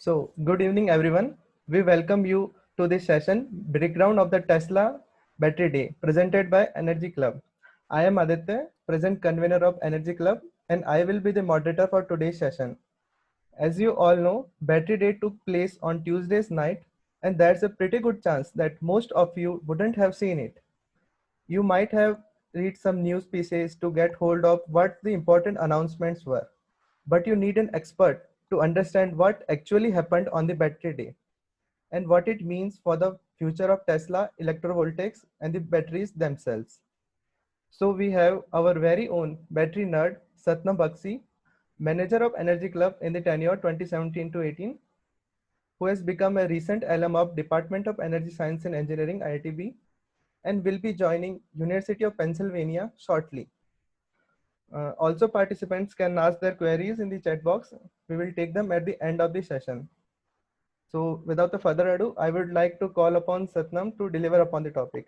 Good evening, everyone. We welcome you to this session, Breakdown of the Tesla Battery Day, presented by Energy Club. I am Aditya, present convener of Energy Club, and I will be the moderator for today's session. As you all know, Battery Day took place on Tuesday's night, and there's a pretty good chance that most of you wouldn't have seen it. You might have read some news pieces to get hold of what the important announcements were, but you need an expert to understand what actually happened on the battery day and what it means for the future of Tesla electrovoltics and the batteries themselves. So we have our very own battery nerd, Satnam Bakshi, manager of Energy Club in the tenure 2017 to 18, who has become a recent alum of Department of Energy Science and Engineering IITB and will be joining University of Pennsylvania shortly. Also, participants can ask their queries in the chat box. We will take them at the end of the session. So without the further ado, I would like to call upon Satnam to deliver upon the topic.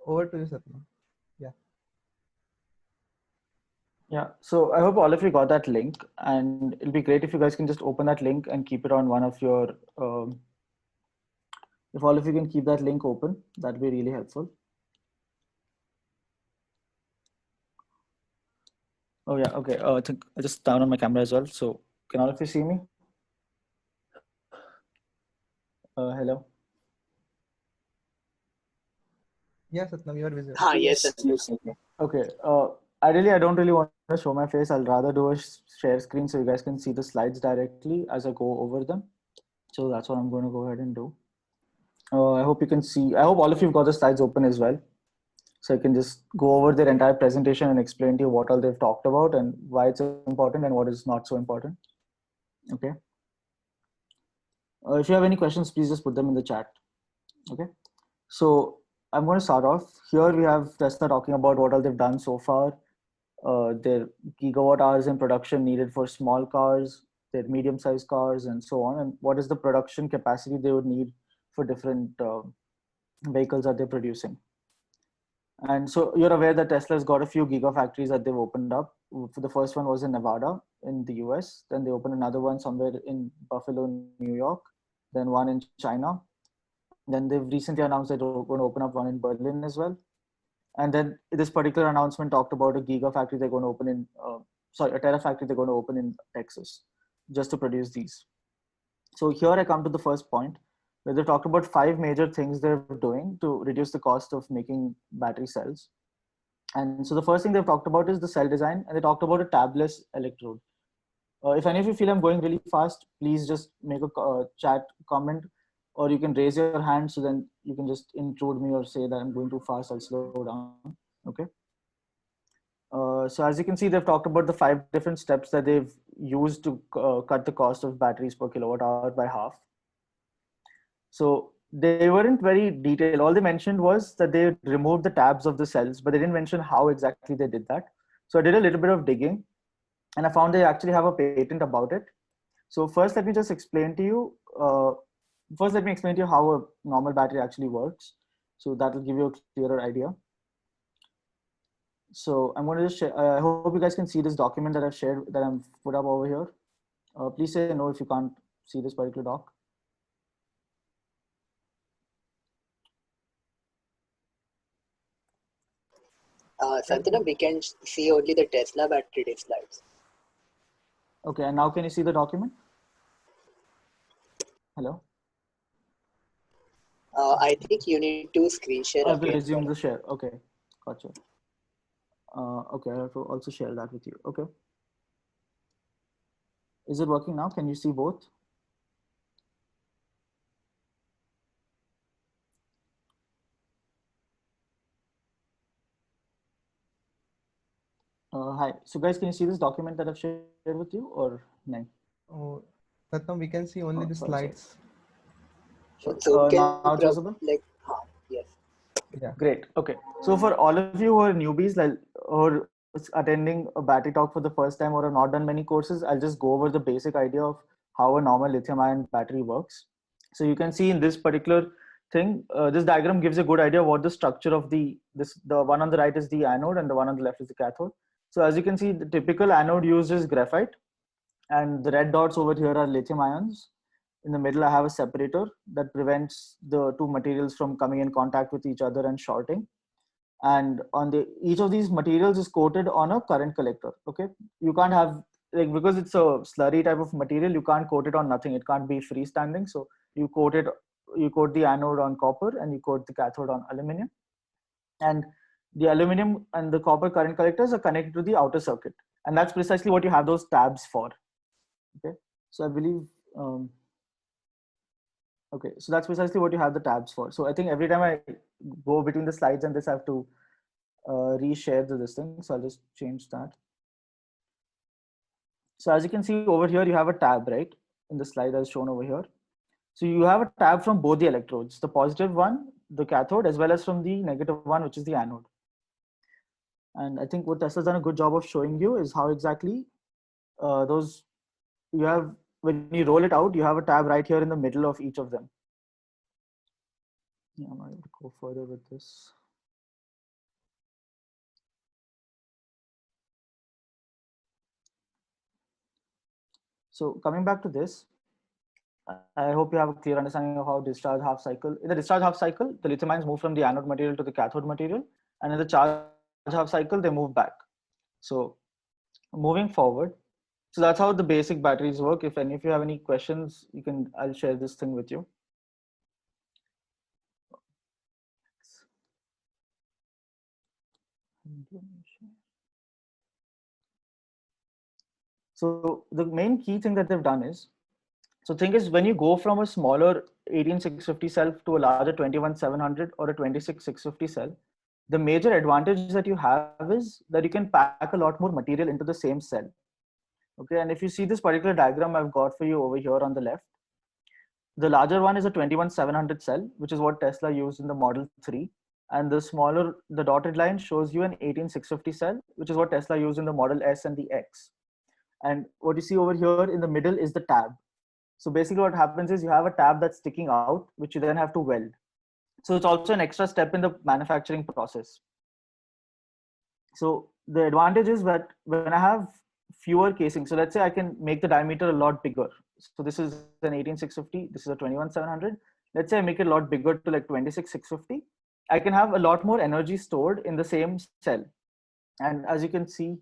Over to you, Satnam. Yeah, so I hope all of you got that link, and it'll be great if you guys can just open that link and keep it on one of your, if all of you can keep that link open, that'd be really helpful. Oh yeah, okay, I think I just turned on my camera as well. So can all of you see me? Hello? Yes, Satnam, you are visible. Yes. Okay, I don't really want to show my face. I'll rather do a share screen so you guys can see the slides directly as I go over them. So that's what I'm going to go ahead and do. I hope you can see, I hope all of you have got the slides open as well. So I can just go over their entire presentation and explain to you what all they've talked about and why it's important and what is not so important. Okay. If you have any questions, please just put them in the chat. Okay. So I'm going to start off. Here we have Tesla talking about what all they've done so far, their gigawatt hours in production needed for small cars, their medium-sized cars, and so on, and what is the production capacity they would need for different vehicles that they're producing. And so you're aware that Tesla's got a few gigafactories that they've opened up. The first one was in Nevada in the US. Then they opened another one somewhere in Buffalo, New York. Then one in China. Then they've recently announced that they're going to open up one in Berlin as well. And then this particular announcement talked about a gigafactory they're going to open in, a terafactory they're going to open in Texas, just to produce these. So here I come to the first point, where they talked about 5 major things they're doing to reduce the cost of making battery cells. And so the first thing they've talked about is the cell design, and they talked about a tabless electrode. If any of you feel I'm going really fast, please just make a chat comment, or you can raise your hand, so then you can just include me or say that I'm going too fast, I'll slow down. Okay. So as you can see, they've talked about the 5 different steps that they've used to cut the cost of batteries per kilowatt hour by half. So they weren't very detailed. All they mentioned was that they removed the tabs of the cells, but they didn't mention how exactly they did that. So I did a little bit of digging, and I found they actually have a patent about it. So first, let me just explain to you. First, let me explain to you how a normal battery actually works. So that will give you a clearer idea. So I'm going to just share, I hope you guys can see this document that I've shared, that I'm put up over here. Please say no if you can't see this particular doc. Satnam, we can see only the Tesla battery day slides. Okay, and now can you see the document? Hello? I think you need to screen share. I will resume the share. Okay, gotcha. Okay, I have to also share that with you. Okay. Is it working now? Can you see both? Hi. So guys, can you see this document that I've shared with you, or no? Oh, Satnam, we can see only the slides. Sure. So now it's visible? Yes. Yeah. Great. Okay. So for all of you who are newbies, like, or attending a battery talk for the first time, or have not done many courses, I'll just go over the basic idea of how a normal lithium-ion battery works. So you can see in this particular thing, this diagram gives a good idea of what the structure of the one on the right is the anode and the one on the left is the cathode. So as you can see, the typical anode used is graphite, and the red dots over here are lithium ions. In the middle, I have a separator that prevents the two materials from coming in contact with each other and shorting. And on the each of these materials is coated on a current collector. Okay, you can't have, like, because it's a slurry type of material, you can't coat it on nothing. It can't be freestanding. So you coat the anode on copper and you coat the cathode on aluminum. And the aluminum and the copper current collectors are connected to the outer circuit, and that's precisely what you have those tabs for. Okay, so I believe okay, so that's precisely what you have the tabs for. So I think every time I go between the slides and this, I have to reshare this thing. So I'll just change that. So as you can see over here, you have a tab, right, in the slide as shown over here. So you have a tab from both the electrodes, the positive one, the cathode, as well as from the negative one, which is the anode. And I think what Tesla's done a good job of showing you is how exactly those you have, when you roll it out, you have a tab right here in the middle of each of them. Yeah, I'm not able to go further with this. So coming back to this, I hope you have a clear understanding of how discharge half cycle. In the discharge half cycle, the lithium ions move from the anode material to the cathode material, and in the charge half cycle, they move back. So moving forward, so that's how the basic batteries work. If any of you have any questions, I'll share this thing with you. So the main key thing that they've done is, so thing is, when you go from a smaller 18650 cell to a larger 21700 or a 26650 cell, the major advantage that you have is that you can pack a lot more material into the same cell. Okay, and if you see this particular diagram I've got for you over here on the left, the larger one is a 21700 cell, which is what Tesla used in the Model 3. And the smaller, the dotted line shows you an 18650 cell, which is what Tesla used in the Model S and the X. And what you see over here in the middle is the tab. So basically what happens is you have a tab that's sticking out, which you then have to weld. So it's also an extra step in the manufacturing process. So the advantage is that when I have fewer casings, so let's say I can make the diameter a lot bigger. So this is an 18650, this is a 21700. Let's say I make it a lot bigger to like 26650. I can have a lot more energy stored in the same cell. And as you can see,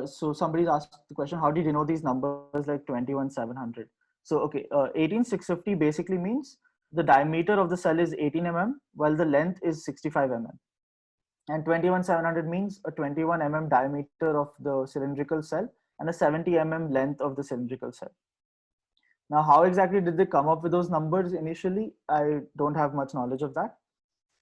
so somebody's asked the question, how did you know these numbers like 21700? So okay, 18650 basically means the diameter of the cell is 18 mm while the length is 65 mm. And 21700 means a 21 mm diameter of the cylindrical cell and a 70 mm length of the cylindrical cell. Now, how exactly did they come up with those numbers initially? I don't have much knowledge of that.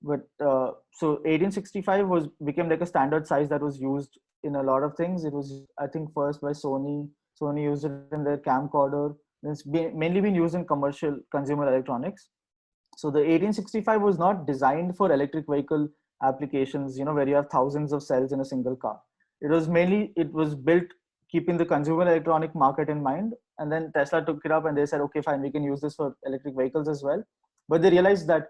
But so 1865 became like a standard size that was used in a lot of things. It was, I think, first by Sony. Sony used it in their camcorder. It's mainly been used in commercial consumer electronics. So the 1865 was not designed for electric vehicle applications, where you have thousands of cells in a single car. It was built keeping the consumer electronic market in mind. And then Tesla took it up and they said, okay, fine, we can use this for electric vehicles as well. But they realized that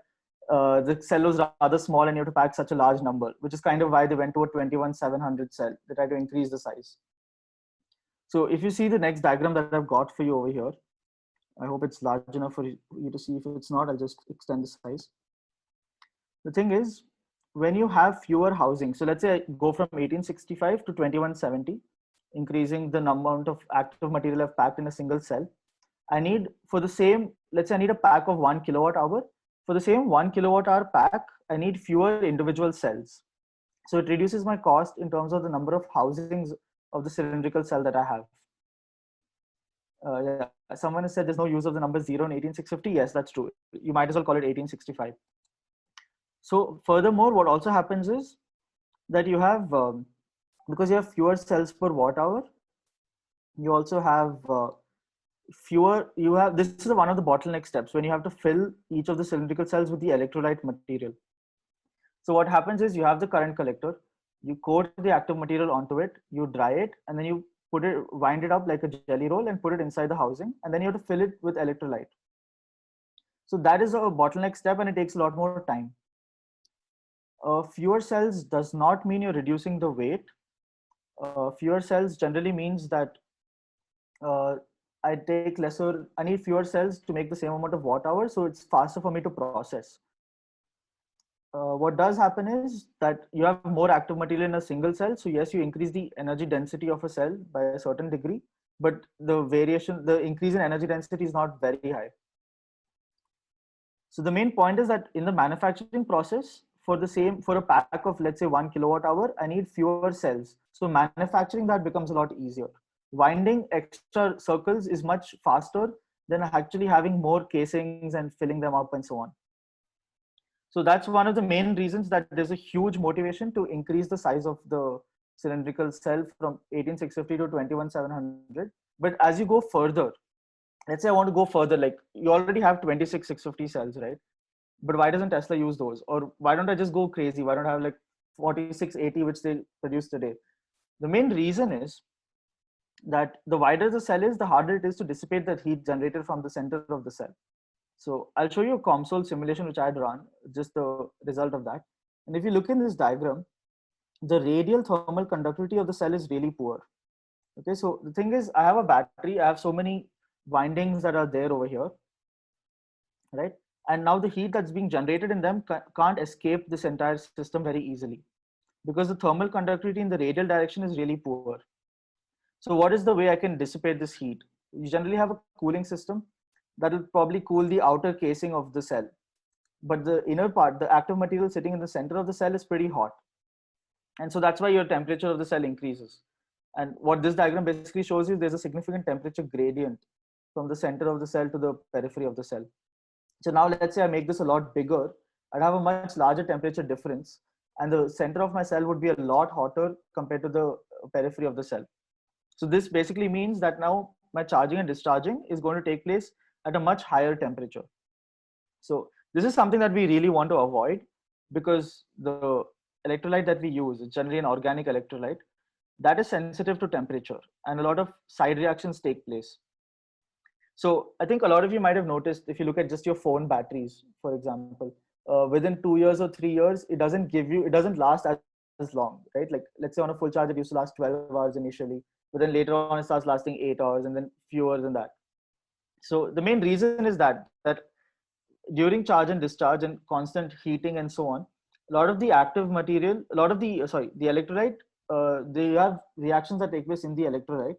the cell was rather small and you have to pack such a large number, which is kind of why they went to a 21700 cell. They tried to increase the size. So if you see the next diagram that I've got for you over here, I hope it's large enough for you to see. If it's not, I'll just extend the size. The thing is, when you have fewer housing, so let's say I go from 1865 to 2170, increasing the amount of active material I've packed in a single cell, I need, for the same, let's say I need a pack of 1 kilowatt hour. For the same 1 kilowatt hour pack, I need fewer individual cells. So it reduces my cost in terms of the number of housings of the cylindrical cell that I have. Yeah, someone has said there's no use of the number 0 in 18650. Yes, that's true. You might as well call it 1865. So furthermore, what also happens is that you have, because you have fewer cells per watt hour, you also have this is one of the bottleneck steps when you have to fill each of the cylindrical cells with the electrolyte material. So what happens is you have the current collector, you coat the active material onto it, you dry it, and then you wind it up like a jelly roll and put it inside the housing, and then you have to fill it with electrolyte. So that is a bottleneck step and it takes a lot more time. Fewer cells does not mean you're reducing the weight. Fewer cells generally means that I need fewer cells to make the same amount of watt hours, so it's faster for me to process. What does happen is that you have more active material in a single cell. So yes, you increase the energy density of a cell by a certain degree, but the increase in energy density is not very high. So the main point is that in the manufacturing process, for a pack of, let's say, 1 kWh, I need fewer cells. So manufacturing that becomes a lot easier. Winding extra circles is much faster than actually having more casings and filling them up and so on. So that's one of the main reasons that there's a huge motivation to increase the size of the cylindrical cell from 18650 to 21700. But as you go further, let's say I want to go further, like you already have 26650 cells, right? But why doesn't Tesla use those? Or why don't I just go crazy? Why don't I have like 4680, which they produce today? The main reason is that the wider the cell is, the harder it is to dissipate that heat generated from the center of the cell. So I'll show you a COMSOL simulation which I had run, just the result of that. And if you look in this diagram, the radial thermal conductivity of the cell is really poor. Okay, so the thing is, I have a battery, I have so many windings that are there over here, right? And now the heat that's being generated in them can't escape this entire system very easily because the thermal conductivity in the radial direction is really poor. So what is the way I can dissipate this heat? You generally have a cooling system that will probably cool the outer casing of the cell. But the inner part, the active material sitting in the center of the cell is pretty hot. And so that's why your temperature of the cell increases. And what this diagram basically shows you, there's a significant temperature gradient from the center of the cell to the periphery of the cell. So now let's say I make this a lot bigger, I'd have a much larger temperature difference. And the center of my cell would be a lot hotter compared to the periphery of the cell. So this basically means that now my charging and discharging is going to take place at a much higher temperature. So this is something that we really want to avoid because the electrolyte that we use is generally an organic electrolyte that is sensitive to temperature and a lot of side reactions take place. So I think a lot of you might have noticed if you look at just your phone batteries, for example, within 2 years or 3 years, it doesn't last as long, right? Like let's say on a full charge, it used to last 12 hours initially, but then later on it starts lasting 8 hours and then fewer than that. So the main reason is that during charge and discharge and constant heating and so on, a lot of the active material, a lot of the electrolyte, they have reactions that take place in the electrolyte,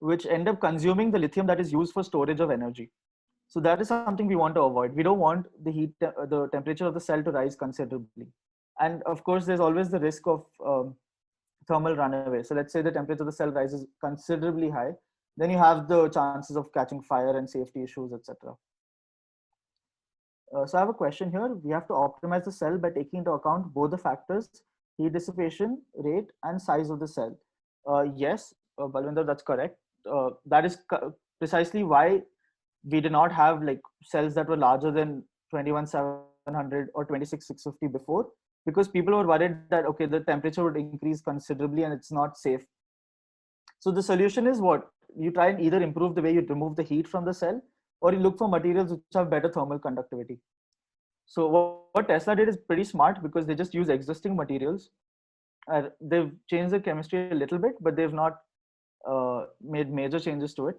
which end up consuming the lithium that is used for storage of energy. So that is something we want to avoid. We don't want the temperature of the cell to rise considerably. And of course, there's always the risk of thermal runaway. So let's say the temperature of the cell rises considerably high, then you have the chances of catching fire and safety issues, etc. So I have a question here. We have to optimize the cell by taking into account both the factors, heat dissipation rate and size of the cell. Yes, Balwinder, that's correct. That is precisely why we did not have like cells that were larger than 21700 or 26650 before, because people were worried that, okay, the temperature would increase considerably and it's not safe. So the solution is what? You try and either improve the way you remove the heat from the cell, or you look for materials which have better thermal conductivity. So what Tesla did is pretty smart because they just use existing materials. They've changed the chemistry a little bit, but they've not made major changes to it.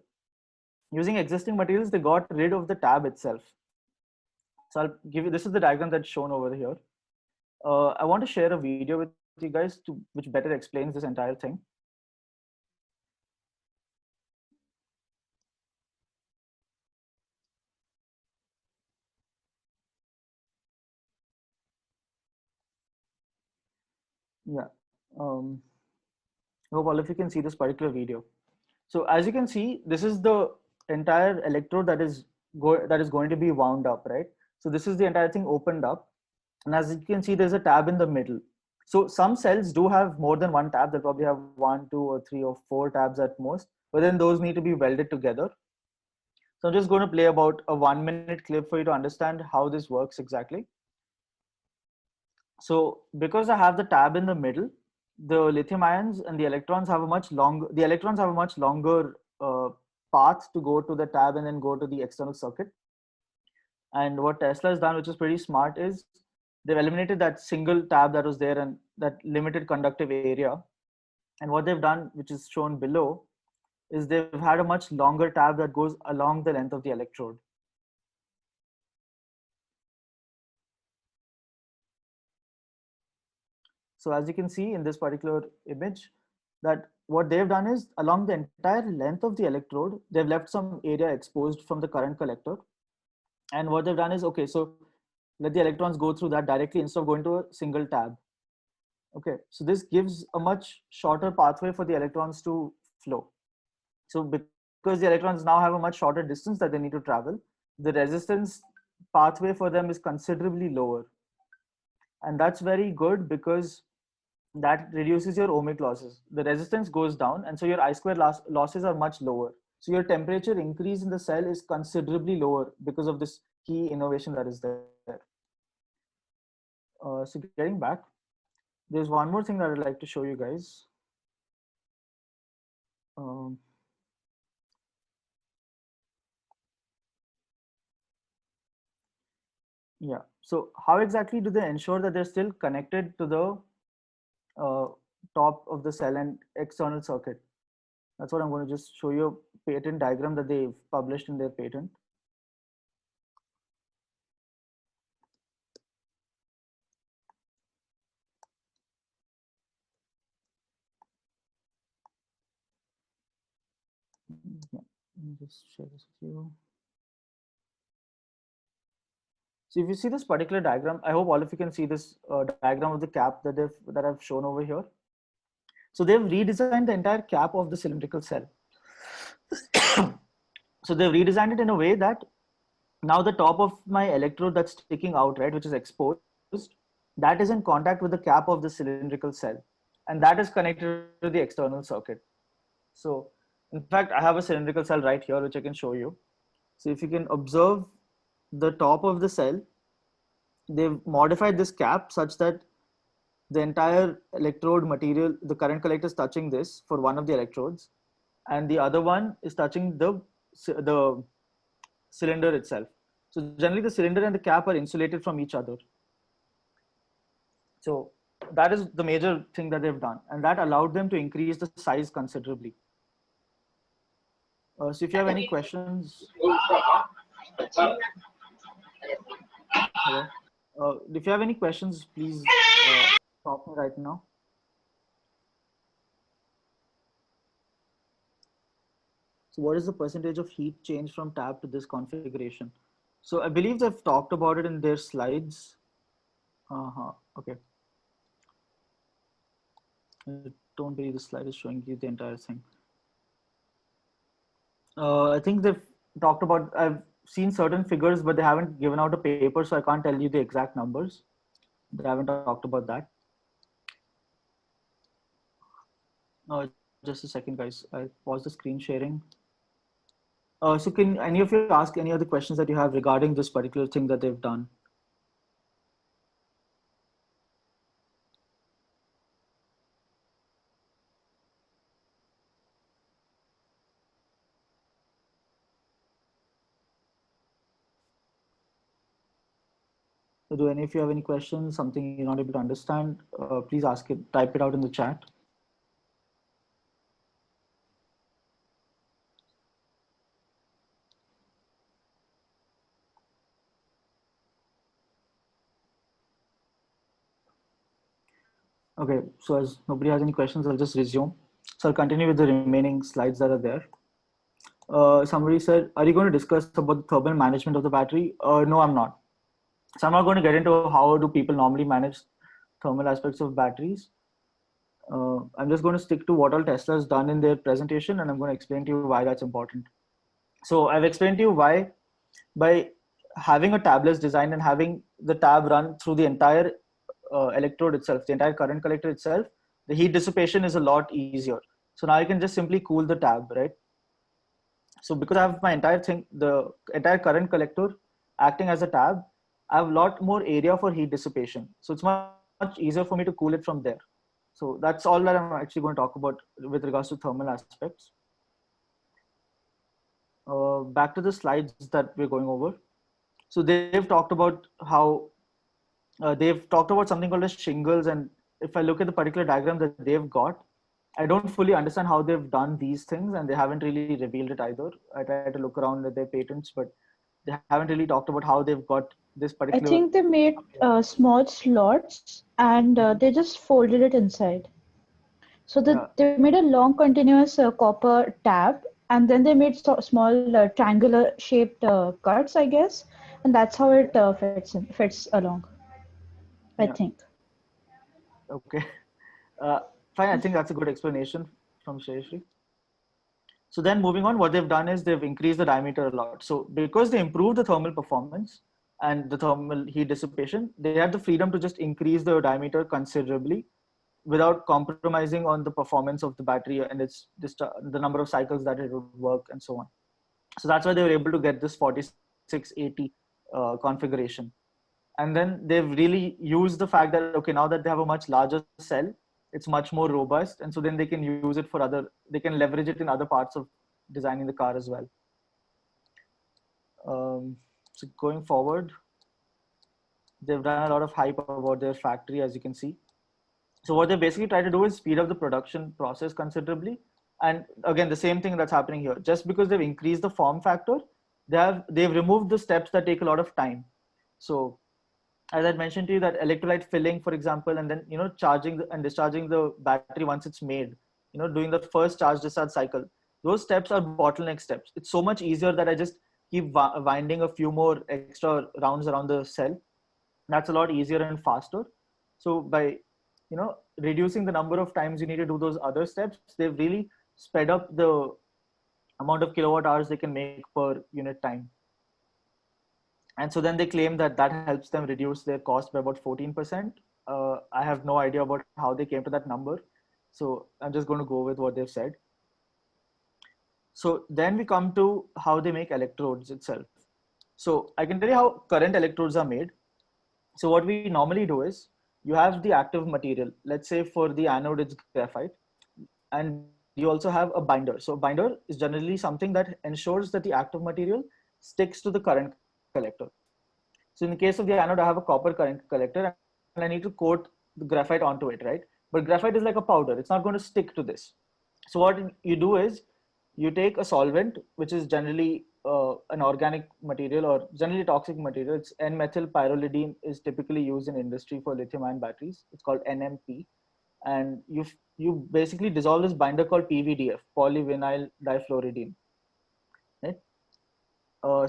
Using existing materials, they got rid of the tab itself. So I'll give you, this is the diagram that's shown over here. I want to share a video with you guys which better explains this entire thing. Yeah. Hope all of you can see this particular video. So as you can see, this is the entire electrode that is going to be wound up, right? So this is the entire thing opened up. And as you can see, there's a tab in the middle. So some cells do have more than one tab. They probably have 1, 2, or 3 or 4 tabs at most, but then those need to be welded together. So I'm just going to play about a 1-minute clip for you to understand how this works exactly. So because I have the tab in the middle, the lithium ions and the electrons have a much longer, path to go to the tab and then go to the external circuit. And what Tesla has done, which is pretty smart, is they've eliminated that single tab that was there and that limited conductive area. And what they've done, which is shown below, is they've had a much longer tab that goes along the length of the electrode. So as you can see in this particular image, that what they've done is along the entire length of the electrode, they've left some area exposed from the current collector. And what they've done is, okay, so let the electrons go through that directly instead of going to a single tab. Okay, so this gives a much shorter pathway for the electrons to flow. So because the electrons now have a much shorter distance that they need to travel, the resistance pathway for them is considerably lower. And that's very good because that reduces your ohmic losses. The resistance goes down, and so your I square losses are much lower. So your temperature increase in the cell is considerably lower because of this key innovation that is there. So getting back, there's one more thing that I'd like to show you guys. Yeah. So how exactly do they ensure that they're still connected to the top of the cell and external circuit? That's what I'm going to just show you a patent diagram that they've published in their patent. Yeah, let me just share this with you. So if you see this particular diagram, I hope all of you can see this diagram of the cap that I've shown over here. So they've redesigned the entire cap of the cylindrical cell. So they've redesigned it in a way that now the top of my electrode that's sticking out, right, which is exposed, that is in contact with the cap of the cylindrical cell, and that is connected to the external circuit. So in fact, I have a cylindrical cell right here, which I can show you. So if you can observe the top of the cell, they've modified this cap such that the entire electrode material, the current collector is touching this for one of the electrodes, and the other one is touching the cylinder itself. So generally the cylinder and the cap are insulated from each other. So that is the major thing that they've done, and that allowed them to increase the size considerably. So if you have any questions, hello. If you have any questions, please stop me right now. So what is the percentage of heat change from tab to this configuration? So I believe they've talked about it in their slides. Okay. I don't believe the slide is showing you the entire thing. I think they've talked about, I've seen certain figures, but they haven't given out a paper, so I can't tell you the exact numbers. They haven't talked about that. Just a second, guys. I pause the screen sharing. So can any of you ask any other questions that you have regarding this particular thing that they've done? So do any of you have any questions, something you're not able to understand? Please ask it, type it out in the chat. Okay, so as nobody has any questions, I'll just resume. So I'll continue with the remaining slides that are there. Somebody said, are you going to discuss about the thermal management of the battery? No, I'm not. So I'm not going to get into how do people normally manage thermal aspects of batteries. I'm just going to stick to what all Tesla has done in their presentation, and I'm going to explain to you why that's important. So I've explained to you why by having a tabless design and having the tab run through the entire electrode itself, the entire current collector itself, the heat dissipation is a lot easier. So now I can just simply cool the tab, right? So because I have my entire thing, the entire current collector acting as a tab, I have a lot more area for heat dissipation. So it's much easier for me to cool it from there. So that's all that I'm actually going to talk about with regards to thermal aspects. Back to the slides that we're going over. So they've talked about how they've talked about something called as shingles. And if I look at the particular diagram that they've got, I don't fully understand how they've done these things, and they haven't really revealed it either. I tried to look around at their patents, but they haven't really talked about how they've got this I particular. think they made small slots and they just folded it inside. So Yeah, they made a long continuous copper tab, and then they made small triangular shaped cuts, I guess, and that's how it fits along. I yeah. think. Okay. Uh, Fine. I think that's a good explanation from Shreya. So then moving on, what they've done is they've increased the diameter a lot. So because they improved the thermal performance and the thermal heat dissipation, they had the freedom to just increase the diameter considerably without compromising on the performance of the battery and its the number of cycles that it would work and so on. So that's why they were able to get this 4680 configuration. And then they've really used the fact that, okay, now that they have a much larger cell, it's much more robust, and so then they can use it for other, they can leverage it in other parts of designing the car as well. So going forward, they've done a lot of hype about their factory, as you can see. So what they basically try to do is speed up the production process considerably. And again, the same thing that's happening here. Just because they've increased the form factor, they've removed the steps that take a lot of time. So as I mentioned to you, that electrolyte filling, for example, and then charging and discharging the battery once it's made, doing the first charge discharge cycle. Those steps are bottleneck steps. It's so much easier that I just keep winding a few more extra rounds around the cell. That's a lot easier and faster. So by reducing the number of times you need to do those other steps, they've really sped up the amount of kilowatt hours they can make per unit time. And so then they claim that that helps them reduce their cost by about 14%. I have no idea about how they came to that number, so I'm just going to go with what they've said. So then we come to how they make electrodes itself. So I can tell you how current electrodes are made. So what we normally do is, you have the active material. Let's say for the anode it's graphite, and you also have a binder. So binder is generally something that ensures that the active material sticks to the current collector. So in the case of the anode, I have a copper current collector and I need to coat the graphite onto it, right? But graphite is like a powder. It's not going to stick to this. So what you do is, you take a solvent, which is generally an organic material or generally toxic material. It's N-methyl pyrrolidine is typically used in industry for lithium-ion batteries. It's called NMP. And you basically dissolve this binder called PVDF, polyvinyl difluoridine. Right?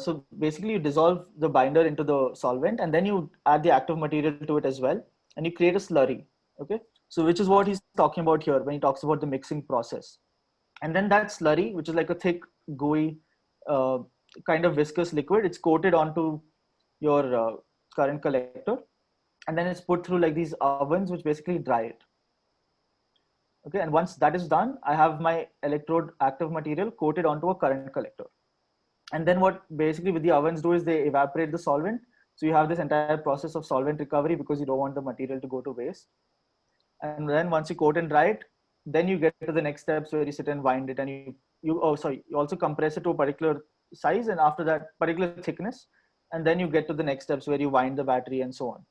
So basically you dissolve the binder into the solvent, and then you add the active material to it as well, and you create a slurry. Okay, so which is what he's talking about here when he talks about the mixing process. And then that slurry, which is like a thick, gooey, uh, kind of viscous liquid, it's coated onto your current collector, and then it's put through like these ovens which basically dry it. Okay, and once that is done, I have my electrode active material coated onto a current collector. And then what basically with the ovens do is they evaporate the solvent. So you have this entire process of solvent recovery because you don't want the material to go to waste. And then once you coat and dry it, then you get to the next steps where you sit and wind it, and you also compress it to a particular size, and after that particular thickness, and then you get to the next steps where you wind the battery and so on.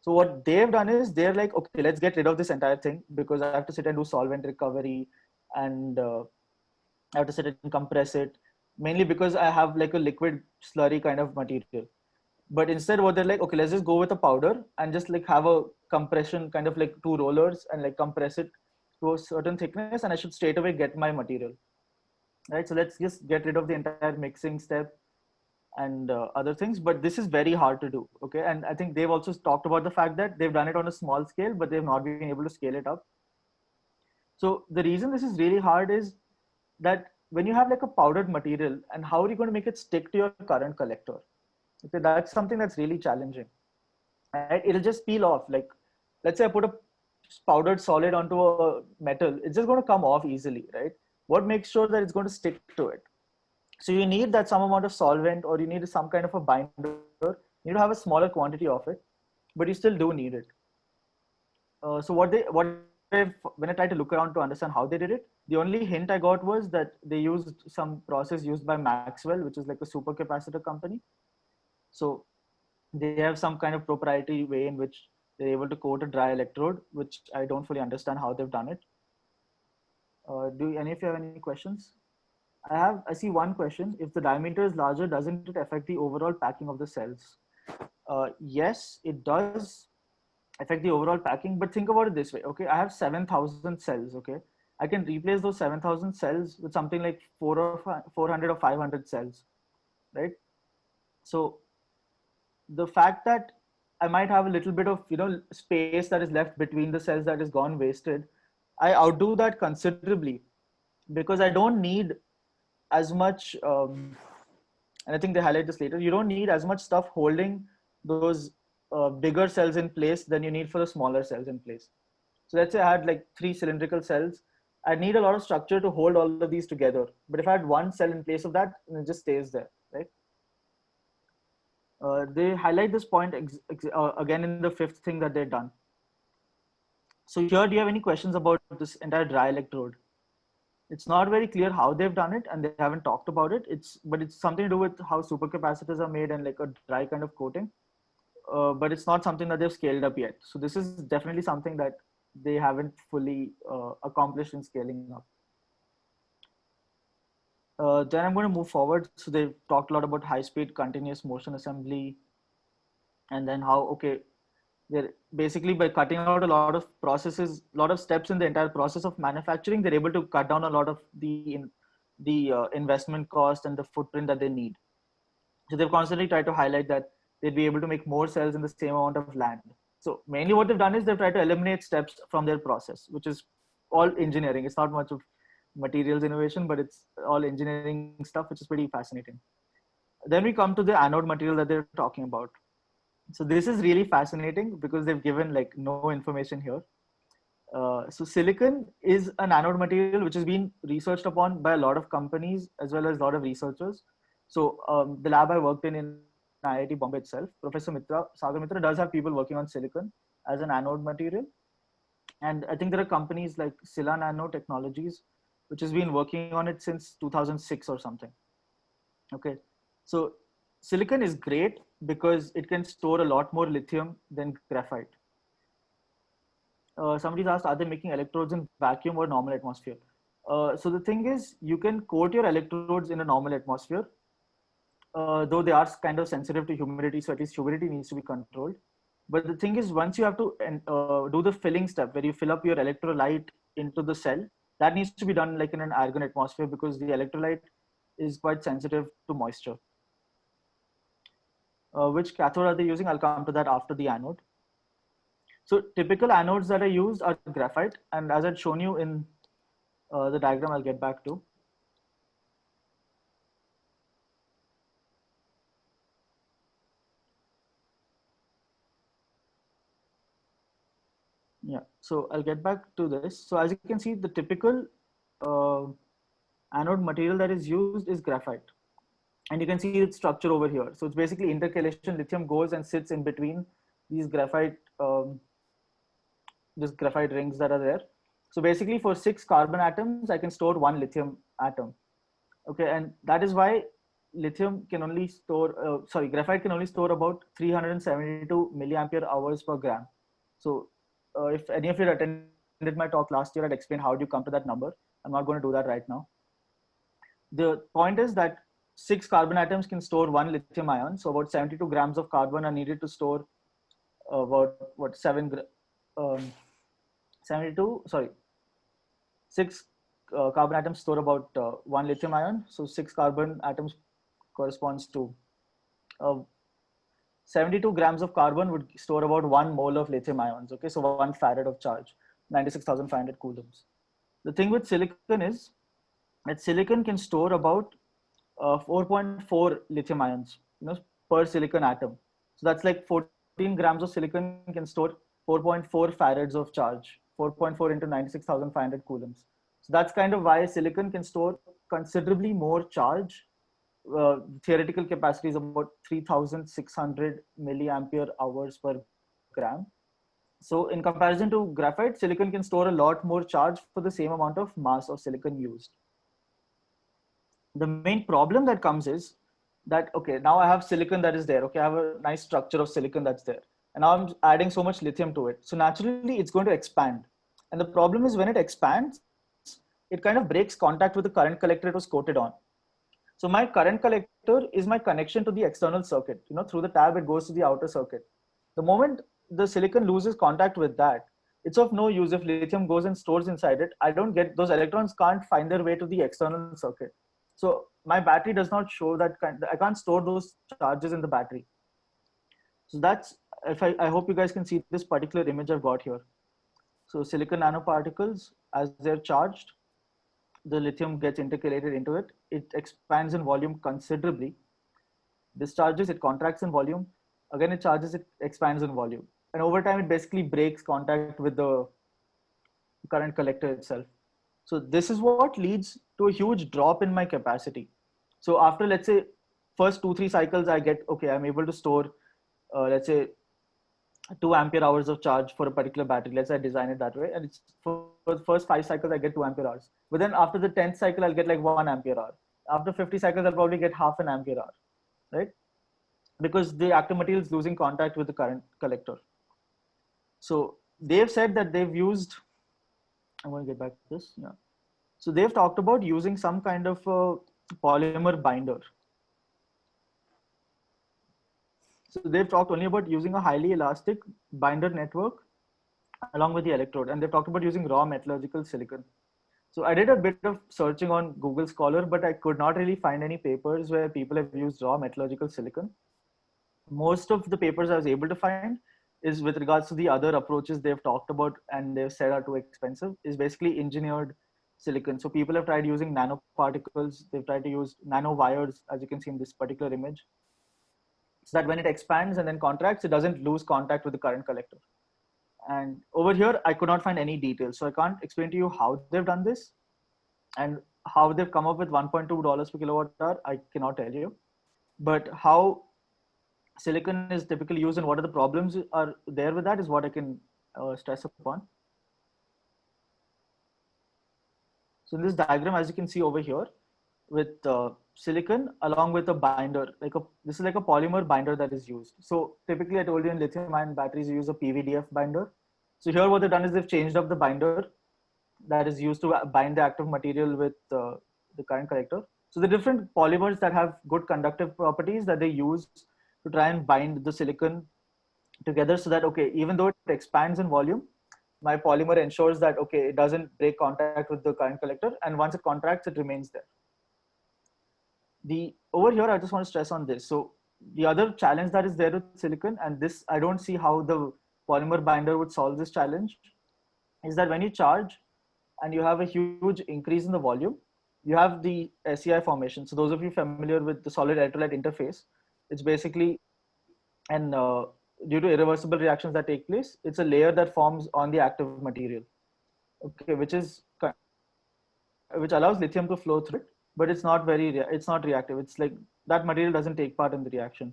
So what they've done is, they're like, okay, let's get rid of this entire thing because I have to sit and do solvent recovery, and I have to sit and compress it, mainly because I have like a liquid slurry kind of material. But instead what they're like, okay, let's just go with a powder and just like have a compression, kind of like two rollers, and like compress it to a certain thickness, and I should straight away get my material. Right, so let's just get rid of the entire mixing step and other things, but this is very hard to do. Okay, and I think they've also talked about the fact that they've done it on a small scale, but they've not been able to scale it up. So the reason this is really hard is that when you have like a powdered material, and how are you going to make it stick to your current collector? Okay, that's something that's really challenging. Right, it'll just peel off. Like, let's say I put a powdered solid onto a metal, it's just going to come off easily, right? What makes sure that it's going to stick to it? So you need that some amount of solvent, or you need some kind of a binder. You need to have a smaller quantity of it, but you still do need it. So when I tried to look around to understand how they did it, the only hint I got was that they used some process used by Maxwell, which is like a supercapacitor company. So they have some kind of proprietary way in which they're able to coat a dry electrode, which I don't fully understand how they've done it. Do any of you have any questions? I see one question. If the diameter is larger, doesn't it affect the overall packing of the cells? Yes, it does affect the overall packing, but think about it this way. Okay, I have 7,000 cells. Okay, I can replace those 7,000 cells with something like 400 or 500 cells, right? So the fact that I might have a little bit of space that is left between the cells that is gone wasted, I outdo that considerably because I don't need as much. And I think they highlight this later. You don't need as much stuff holding those bigger cells in place than you need for the smaller cells in place. So let's say I had like 3 cylindrical cells. I need a lot of structure to hold all of these together. But if I had one cell in place of that, it just stays there, right? They highlight this point again in the fifth thing that they've done. So here, do you have any questions about this entire dry electrode? It's not very clear how they've done it, and they haven't talked about it. But it's something to do with how supercapacitors are made and like a dry kind of coating. But it's not something that they've scaled up yet. So this is definitely something that they haven't fully accomplished in scaling up. Then I'm going to move forward. So they've talked a lot about high-speed continuous motion assembly, and then how, okay, they're basically by cutting out a lot of processes, a lot of steps in the entire process of manufacturing, they're able to cut down a lot of the investment cost and the footprint that they need. So they've constantly tried to highlight that they'd be able to make more cells in the same amount of land. So mainly what they've done is they've tried to eliminate steps from their process, which is all engineering. It's not much of materials innovation, but it's all engineering stuff, which is pretty fascinating. Then we come to the anode material that they're talking about. So this is really fascinating because they've given like no information here. So silicon is an anode material which has been researched upon by a lot of companies as well as a lot of researchers. So the lab I worked in IIT Bombay itself, Professor Sagar Mitra does have people working on silicon as an anode material. And I think there are companies like Silla Nano Technologies, which has been working on it since 2006 or something. Okay, so silicon is great because it can store a lot more lithium than graphite. Somebody's asked, are they making electrodes in vacuum or normal atmosphere? So the thing is, you can coat your electrodes in a normal atmosphere, though they are kind of sensitive to humidity, so at least humidity needs to be controlled. But the thing is, once you have to do the filling step where you fill up your electrolyte into the cell, that needs to be done like in an argon atmosphere because the electrolyte is quite sensitive to moisture. Which cathode are they using? I'll come to that after the anode. So typical anodes that are used are graphite, and as I'd shown you in the diagram, I'll get back to. Yeah, so I'll get back to this. So as you can see, the typical anode material that is used is graphite. And you can see its structure over here. So it's basically intercalation. Lithium goes and sits in between these graphite rings that are there. So basically for 6 carbon atoms, I can store 1 lithium atom. Okay, and that is why lithium can only store, graphite can only store about 372 milliampere hours per gram. So if any of you attended my talk last year, I'd explained how do you come to that number. I'm not going to do that right now. The point is that 6 carbon atoms can store 1 lithium ion. So about 72 grams of carbon are needed to store about 6 carbon atoms store about 1 lithium ion. So 6 carbon atoms corresponds to 72 grams of carbon would store about 1 mole of lithium ions. Okay, so 1 farad of charge, 96,500 coulombs. The thing with silicon is that silicon can store about 4.4 lithium ions, per silicon atom. So that's like 14 grams of silicon can store 4.4 farads of charge, 4.4 into 96,500 coulombs. So that's kind of why silicon can store considerably more charge. Theoretical capacity is about 3,600 milliampere hours per gram. So in comparison to graphite, silicon can store a lot more charge for the same amount of mass of silicon used. The main problem that comes is that, okay, now I have silicon that is there. Okay, I have a nice structure of silicon that's there. And now I'm adding so much lithium to it. So naturally it's going to expand. And the problem is when it expands, it kind of breaks contact with the current collector it was coated on. So my current collector is my connection to the external circuit. Through the tab, it goes to the outer circuit. The moment the silicon loses contact with that, it's of no use if lithium goes and stores inside it. I don't get, those electrons can't find their way to the external circuit. So my battery does not show that I can't store those charges in the battery. So that's, I hope you guys can see this particular image I've got here. So silicon nanoparticles, as they're charged, the lithium gets intercalated into it. It expands in volume considerably. Discharges, it contracts in volume. Again, it charges, it expands in volume. And over time, it basically breaks contact with the current collector itself. So this is what leads to a huge drop in my capacity. So after, let's say, first 2-3 cycles, I get, okay, I'm able to store, let's say, 2 ampere hours of charge for a particular battery. Let's say I design it that way. And it's for the first 5 cycles, I get 2 ampere hours. But then after the 10th cycle, I'll get like 1 ampere hour. After 50 cycles, I'll probably get half an ampere hour, right? Because the active material is losing contact with the current collector. So they've said that they've used, I'm going to get back to this. Yeah. So they've talked about using some kind of a polymer binder. So they've talked only about using a highly elastic binder network along with the electrode. And they've talked about using raw metallurgical silicon. So I did a bit of searching on Google Scholar, but I could not really find any papers where people have used raw metallurgical silicon. Most of the papers I was able to find is with regards to the other approaches they've talked about and they've said are too expensive, is basically engineered silicon. So people have tried using nanoparticles, they've tried to use nanowires, as you can see in this particular image, so that when it expands and then contracts, it doesn't lose contact with the current collector. And over here, I could not find any details. So I can't explain to you how they've done this and how they've come up with $1.2 per kilowatt hour. I cannot tell you, but how silicon is typically used and what are the problems are there with that is what I can stress upon. So in this diagram, as you can see over here, with silicon along with a binder, this is like a polymer binder that is used. So typically I told you in lithium ion batteries, you use a PVDF binder. So here what they've done is they've changed up the binder that is used to bind the active material with the current collector. So the different polymers that have good conductive properties that they use to try and bind the silicon together so that, okay, even though it expands in volume, my polymer ensures that, okay, it doesn't break contact with the current collector. And once it contracts, it remains there. Over here, I just want to stress on this. So the other challenge that is there with silicon, and this, I don't see how the polymer binder would solve this challenge, is that when you charge and you have a huge increase in the volume, you have the SEI formation. So those of you familiar with the solid electrolyte interface, it's basically, and due to irreversible reactions that take place, it's a layer that forms on the active material, okay, which allows lithium to flow through it, but it's not reactive. It's like that material doesn't take part in the reaction.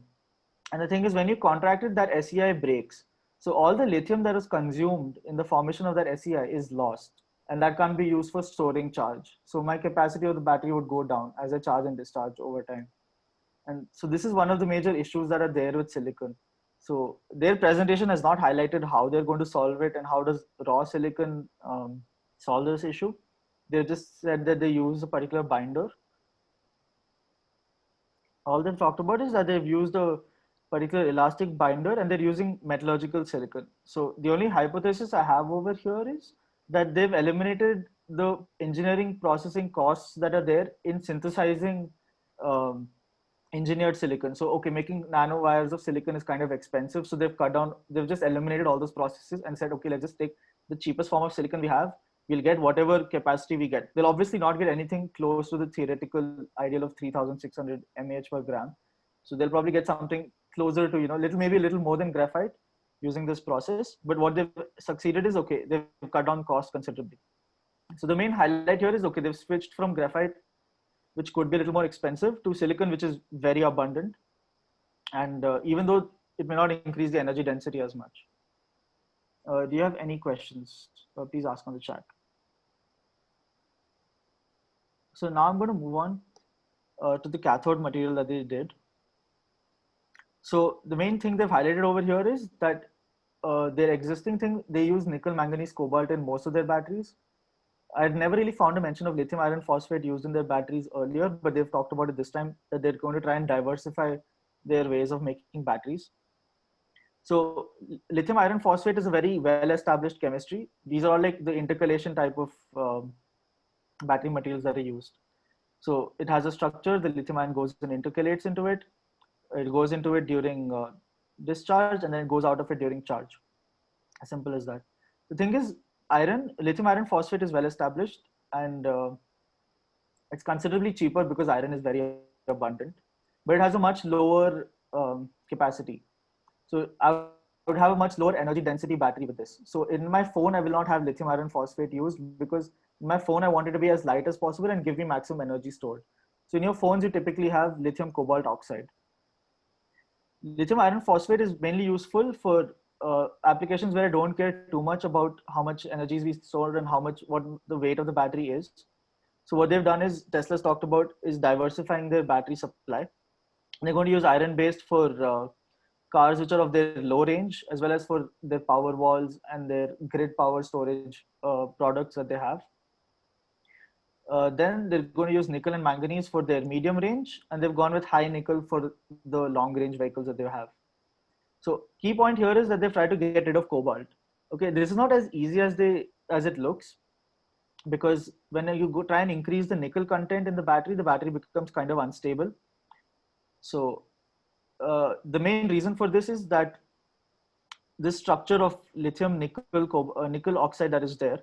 And the thing is, when you contract it, that SEI breaks. So all the lithium that is consumed in the formation of that SEI is lost, and that can't be used for storing charge. So my capacity of the battery would go down as I charge and discharge over time. And so this is one of the major issues that are there with silicon. So their presentation has not highlighted how they're going to solve it and how does raw silicon solve this issue. They just said that they use a particular binder. All they've talked about is that they've used a particular elastic binder and they're using metallurgical silicon. So the only hypothesis I have over here is that they've eliminated the engineering processing costs that are there in synthesizing engineered silicon. So, okay, making nanowires of silicon is kind of expensive. So they've just eliminated all those processes and said, okay, let's just take the cheapest form of silicon we have. We'll get whatever capacity we get. They'll obviously not get anything close to the theoretical ideal of 3,600 mAh per gram. So they'll probably get something closer to, maybe a little more than graphite using this process. But what they've succeeded is, okay, they've cut down cost considerably. So the main highlight here is, okay, they've switched from graphite, which could be a little more expensive, to silicon, which is very abundant. And even though it may not increase the energy density as much. Do you have any questions? Please ask on the chat. So now I'm going to move on to the cathode material that they did. So the main thing they've highlighted over here is that their existing thing, they use nickel, manganese, cobalt in most of their batteries. I'd never really found a mention of lithium iron phosphate used in their batteries earlier, but they've talked about it this time that they're going to try and diversify their ways of making batteries. So lithium iron phosphate is a very well established chemistry. These are all like the intercalation type of battery materials that are used. So it has a structure, the lithium ion goes and intercalates into it. It goes into it during discharge, and then it goes out of it during charge. As simple as that. The thing is, lithium iron phosphate is well established, and it's considerably cheaper because iron is very abundant, but it has a much lower capacity. So I would have a much lower energy density battery with this. So in my phone, I will not have lithium iron phosphate used because in my phone, I want it to be as light as possible and give me maximum energy stored. So in your phones, you typically have lithium cobalt oxide. Lithium iron phosphate is mainly useful for applications where I don't care too much about how much energy is being stored and what the weight of the battery is. So what they've done is Tesla's talked about is diversifying their battery supply. They're going to use iron based for cars which are of their low range, as well as for their power walls and their grid power storage products that they have. Then they're going to use nickel and manganese for their medium range, and they've gone with high nickel for the long range vehicles that they have. So key point here is that they've tried to get rid of cobalt. Okay, this is not as easy as it looks, because when you go try and increase the nickel content in the battery becomes kind of unstable. So the main reason for this is that this structure of lithium nickel oxide that is there,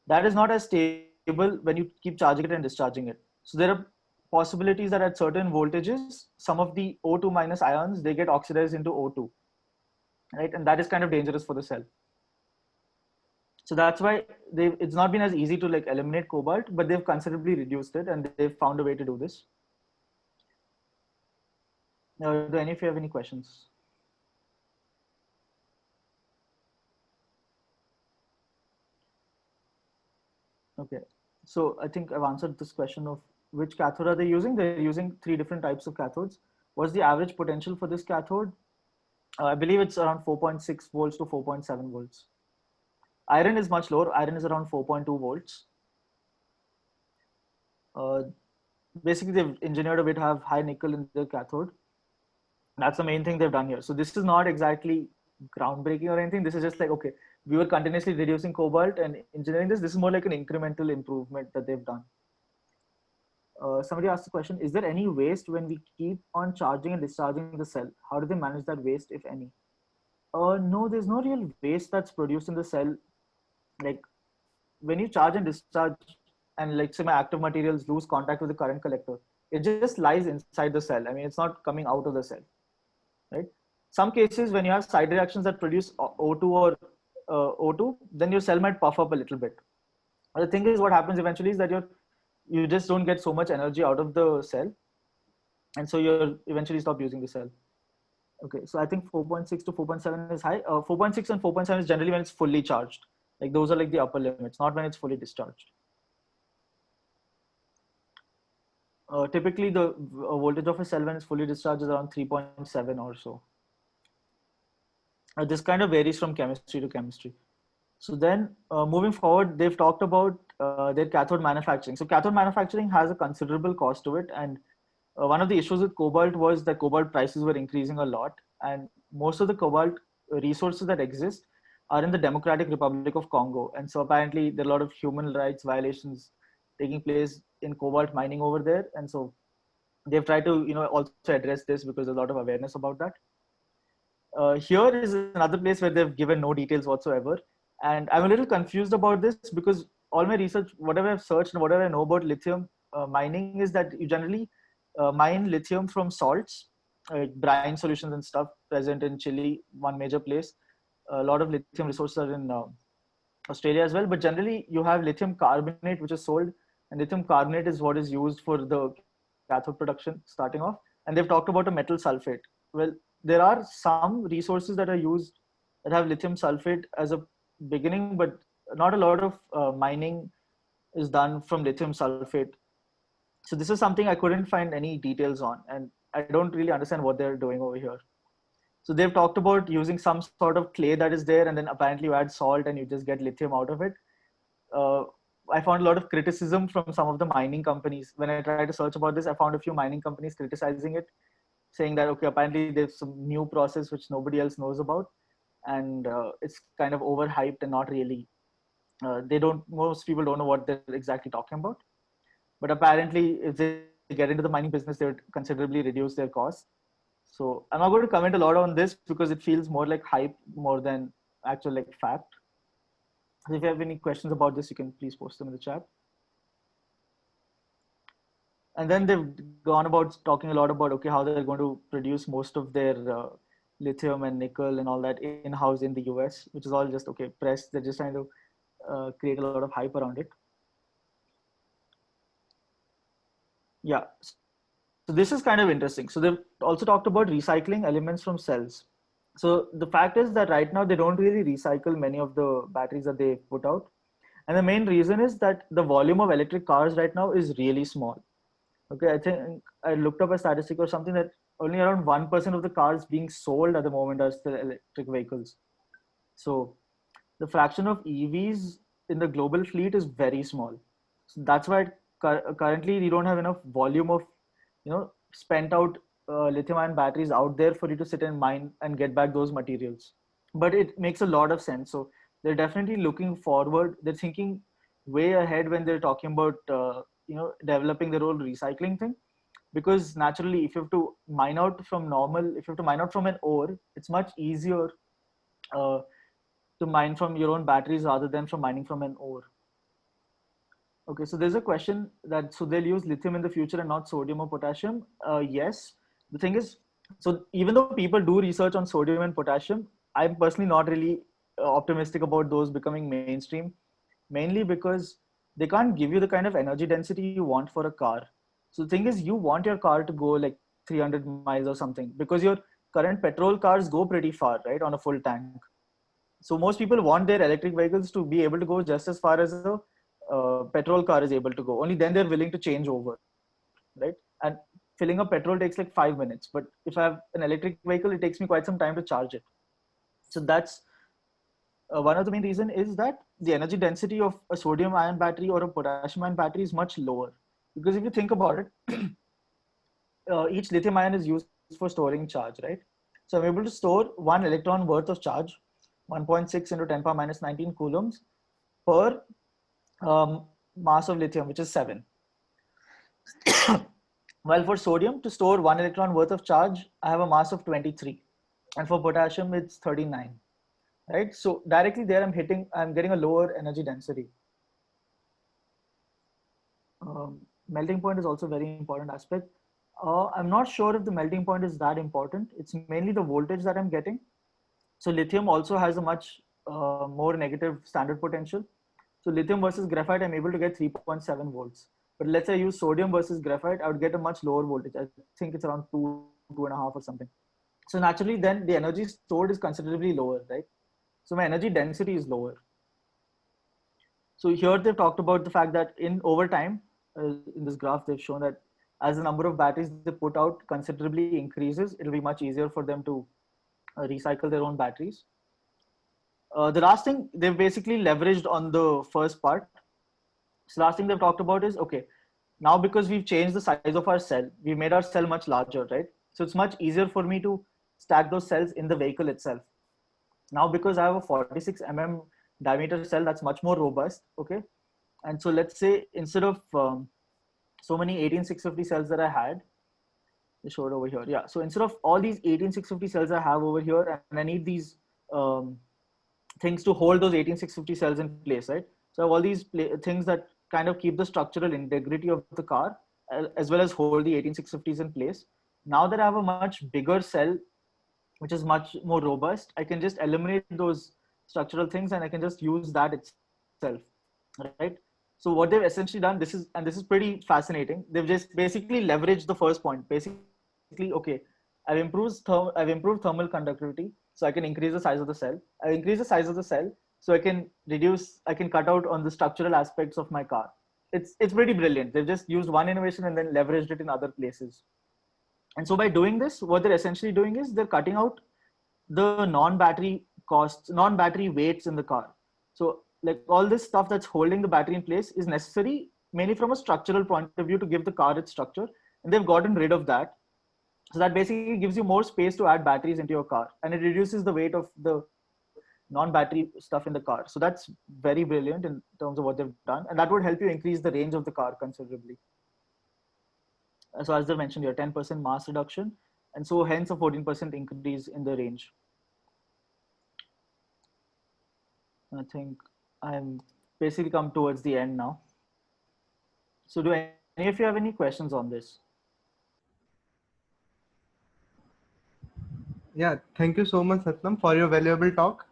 that is not as stable when you keep charging it and discharging it. So there are possibilities that at certain voltages, some of the O2 minus ions, they get oxidized into O2, right? And that is kind of dangerous for the cell. So that's why it's not been as easy to like eliminate cobalt, but they've considerably reduced it, and they've found a way to do this. Do any of you have any questions? Okay, so I think I've answered this question of which cathode are they using. They're using 3 different types of cathodes. What's the average potential for this cathode? I believe it's around 4.6 volts to 4.7 volts. Iron is much lower. Iron is around 4.2 volts. Basically, they've engineered a way to have high nickel in the cathode. That's the main thing they've done here. So this is not exactly groundbreaking or anything. This is just like, okay, we were continuously reducing cobalt and engineering this. This is more like an incremental improvement that they've done. Somebody asked the question, is there any waste when we keep on charging and discharging the cell? How do they manage that waste, if any? No, there's no real waste that's produced in the cell. Like when you charge and discharge and like say my active materials lose contact with the current collector, it just lies inside the cell. I mean, it's not coming out of the cell, right? Some cases when you have side reactions that produce O2 or O2, then your cell might puff up a little bit. But the thing is, what happens eventually is that you just don't get so much energy out of the cell, and so you'll eventually stop using the cell. Okay, so I think 4.6 to 4.7 is high. 4.6 and 4.7 is generally when it's fully charged. Like those are like the upper limits, not when it's fully discharged. Typically, the voltage of a cell when it's fully discharged is around 3.7 or so. This kind of varies from chemistry to chemistry. So then moving forward, they've talked about their cathode manufacturing. So cathode manufacturing has a considerable cost to it. And one of the issues with cobalt was that cobalt prices were increasing a lot. And most of the cobalt resources that exist are in the Democratic Republic of Congo. And so apparently there are a lot of human rights violations taking place in cobalt mining over there. And so they've tried to, also address this because there's a lot of awareness about that. Here is another place where they've given no details whatsoever. And I'm a little confused about this because all my research, whatever I've searched and whatever I know about lithium mining is that you generally mine lithium from salts, brine solutions and stuff present in Chile, one major place. A lot of lithium resources are in Australia as well, but generally you have lithium carbonate, which is sold, and lithium carbonate is what is used for the cathode production starting off. And they've talked about a metal sulfate. Well, there are some resources that are used that have lithium sulfate as a beginning, but not a lot of mining is done from lithium sulfate. So this is something I couldn't find any details on, and I don't really understand what they're doing over here. So they've talked about using some sort of clay that is there, and then apparently you add salt and you just get lithium out of it. I found a lot of criticism from some of the mining companies. When I tried to search about this, I found a few mining companies criticizing it, saying that, okay, apparently there's some new process which nobody else knows about, and it's kind of overhyped and not really, most people don't know what they're exactly talking about. But apparently, if they get into the mining business, they would considerably reduce their costs. So I'm not going to comment a lot on this because it feels more like hype more than actual like fact. So if you have any questions about this, you can please post them in the chat. And then they've gone about talking a lot about, okay, how they're going to produce most of their lithium and nickel and all that in-house in the US, which is all just, okay, press. They're just trying to create a lot of hype around it. Yeah, so this is kind of interesting. So they've also talked about recycling elements from cells. So the fact is that right now they don't really recycle many of the batteries that they put out. And the main reason is that the volume of electric cars right now is really small. Okay, I think I looked up a statistic or something that only around 1% of the cars being sold at the moment are still electric vehicles. So the fraction of EVs in the global fleet is very small. So that's why currently we don't have enough volume of, spent out lithium-ion batteries out there for you to sit and mine and get back those materials. But it makes a lot of sense. So they're definitely looking forward. They're thinking way ahead when they're talking about developing their own recycling thing. Because naturally, if you have to mine out from if you have to mine out from an ore, it's much easier uh, to mine from your own batteries rather than from mining from an ore. Okay, so there's a question that, so they'll use lithium in the future and not sodium or potassium. Yes, the thing is, so even though people do research on sodium and potassium, I'm personally not really optimistic about those becoming mainstream, mainly because they can't give you the kind of energy density you want for a car. So the thing is, you want your car to go like 300 miles or something, because your current petrol cars go pretty far, right, on a full tank. So most people want their electric vehicles to be able to go just as far as a petrol car is able to go. Only then they're willing to change over, right? And filling up petrol takes like 5 minutes. But if I have an electric vehicle, it takes me quite some time to charge it. So that's one of the main reason is that the energy density of a sodium ion battery or a potassium ion battery is much lower. Because if you think about it, each lithium ion is used for storing charge, right? So I'm able to store 1 electron worth of charge, 1.6 into 10 power minus 19 coulombs per mass of lithium, which is 7. While for sodium, to store 1 electron worth of charge, I have a mass of 23. And for potassium, it's 39. Right? So directly there, I'm getting a lower energy density. Melting point is also a very important aspect. I'm not sure if the melting point is that important. It's mainly the voltage that I'm getting. So lithium also has a much more negative standard potential. So lithium versus graphite, I'm able to get 3.7 volts. But let's say I use sodium versus graphite, I would get a much lower voltage. I think it's around 2.5 or something. So naturally, then the energy stored is considerably lower, right? So my energy density is lower. So here they've talked about the fact that over time, in this graph, they've shown that as the number of batteries they put out considerably increases, it'll be much easier for them to recycle their own batteries. The last thing they've basically leveraged on the first part. So last thing they've talked about is, okay, now because we've changed the size of our cell, we made our cell much larger, right? So it's much easier for me to stack those cells in the vehicle itself. Now, because I have a 46 mm diameter cell that's much more robust, okay? And so let's say instead of so many 18650 cells that I had, they showed over here. Yeah, so instead of all these 18650 cells I have over here, and I need these things to hold those 18650 cells in place, right? So I have all these things that kind of keep the structural integrity of the car, as well as hold the 18650s in place. Now that I have a much bigger cell, which is much more robust, I can just eliminate those structural things and I can just use that itself, right? So what they've essentially done, this is pretty fascinating. They've just basically leveraged the first point. Basically, okay, I've improved thermal conductivity, so I can increase the size of the cell. I increase the size of the cell, so I can cut out on the structural aspects of my car. It's pretty brilliant. They've just used one innovation and then leveraged it in other places. And so by doing this, what they're essentially doing is they're cutting out the non-battery costs, non-battery weights in the car. So like all this stuff that's holding the battery in place is necessary mainly from a structural point of view to give the car its structure, and they've gotten rid of that. So that basically gives you more space to add batteries into your car, and it reduces the weight of the non-battery stuff in the car. So that's very brilliant in terms of what they've done, and that would help you increase the range of the car considerably. So as I mentioned here, 10% mass reduction, and so hence a 14% increase in the range. I think I'm basically come towards the end now. So do any of you have any questions on this? Yeah, thank you so much, Satnam, for your valuable talk.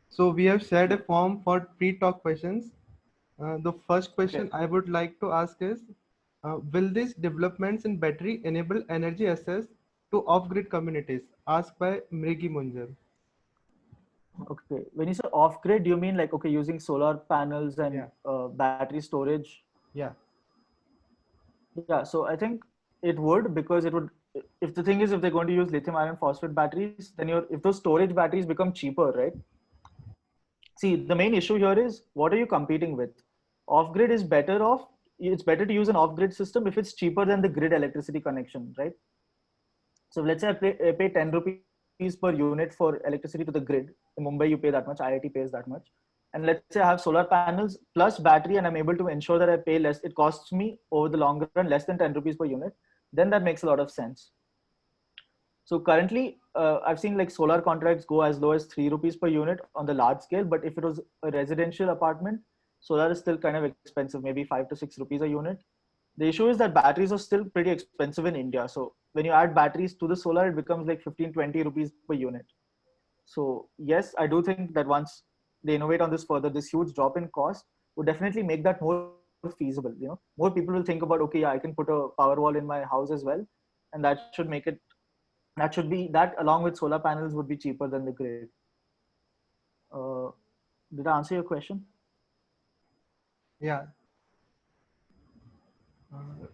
So we have shared a form for pre-talk questions. The first question I would like to ask is, will these developments in battery enable energy access to off-grid communities? Asked by Mrigi Munjal. Okay, when you say off-grid, do you mean like, okay, using solar panels and Yeah. battery storage? Yeah. Yeah, so I think it would, because it would, if the thing is, if they're going to use lithium iron phosphate batteries, then if those storage batteries become cheaper, right? See, the main issue here is, what are you competing with? Off-grid is better off, it's better to use an off-grid system if it's cheaper than the grid electricity connection, right? So let's say I pay 10 rupees per unit for electricity to the grid. In Mumbai, you pay that much, IIT pays that much. And let's say I have solar panels plus battery, and I'm able to ensure that I pay less. It costs me over the long run less than 10 rupees per unit. Then that makes a lot of sense. So currently, I've seen like solar contracts go as low as 3 rupees per unit on the large scale. But if it was a residential apartment, solar is still kind of expensive, maybe 5 to 6 rupees a unit. The issue is that batteries are still pretty expensive in India. So when you add batteries to the solar, it becomes like 15, 20 rupees per unit. So yes, I do think that once they innovate on this further, this huge drop in cost would definitely make that more feasible. More people will think about, okay, yeah, I can put a power wall in my house as well, and that should make it. That should be that along with solar panels would be cheaper than the grid. Uh, did I answer your question? Yeah. Uh,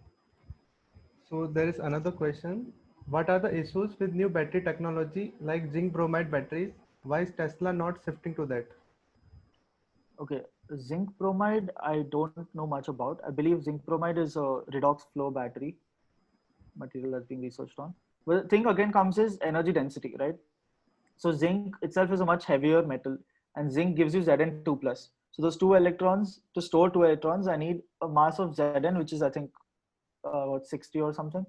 so there is another question. What are the issues with new battery technology like zinc bromide batteries? Why is Tesla not shifting to that? Okay, zinc bromide, I don't know much about. I believe zinc bromide is a redox flow battery material that's being researched on. Well, the thing again comes is energy density, right? So zinc itself is a much heavier metal, and zinc gives you Zn2 plus. So those two electrons, to store two electrons, I need a mass of Zn, which is I think about 60 or something,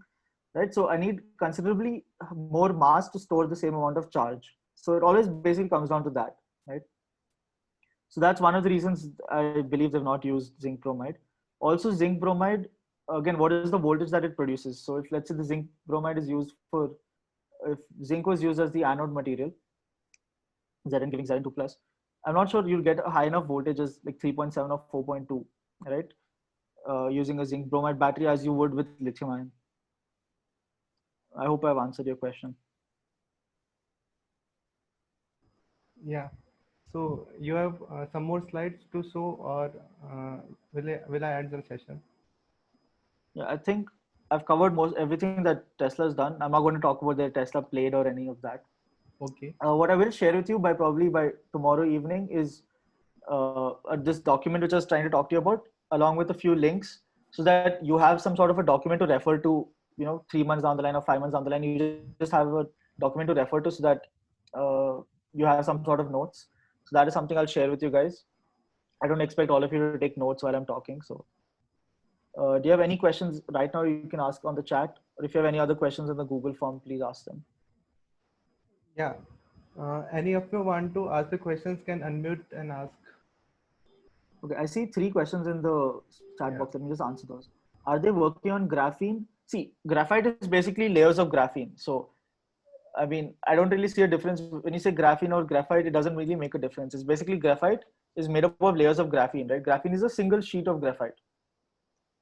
right? So I need considerably more mass to store the same amount of charge. So it always basically comes down to that, right? So that's one of the reasons I believe they've not used zinc bromide. Also, zinc bromide, again, what is the voltage that it produces? So if let's say the zinc bromide is used for, if zinc was used as the anode material, Zn giving Zn2 plus, I'm not sure you'll get a high enough voltage as like 3.7 or 4.2, right? Using a zinc bromide battery as you would with lithium ion. I hope I've answered your question. Yeah. So you have some more slides to show, or will I add the session? Yeah, I think I've covered most everything that Tesla's done. I'm not going to talk about the Tesla Plate or any of that. Okay. What I will share with you probably by tomorrow evening is this document which I was trying to talk to you about, along with a few links, so that you have some sort of a document to refer to. 3 months down the line or 5 months down the line, you just have a document to refer to, so that uh, you have some sort of notes. So that is something I'll share with you guys. I don't expect all of you to take notes while I'm talking. So, do you have any questions right now? You can ask on the chat, or if you have any other questions in the Google form, please ask them. Yeah. Any of you want to ask the questions can unmute and ask. Okay, I see 3 questions in the chat Yeah. box. Let me just answer those. Are they working on graphene? See, graphite is basically layers of graphene. So, I mean, I don't really see a difference when you say graphene or graphite. It doesn't really make a difference. It's basically graphite is made up of layers of graphene, right? Graphene is a single sheet of graphite.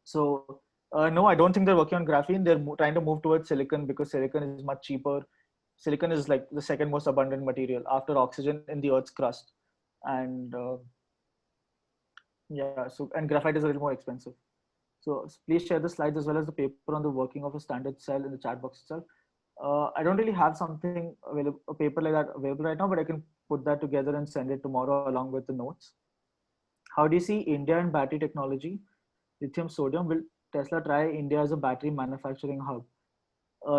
So, no, I don't think they're working on graphene. They're trying to move towards silicon because silicon is much cheaper. Silicon is like the second most abundant material after oxygen in the Earth's crust, and yeah, so and graphite is a little more expensive. So please share the slides as well as the paper on the working of a standard cell in the chat box itself. I don't really have something available, a paper like that available right now, but I can put that together and send it tomorrow along with the notes. how do you see India and battery technology, lithium sodium? Will Tesla try India as a battery manufacturing hub?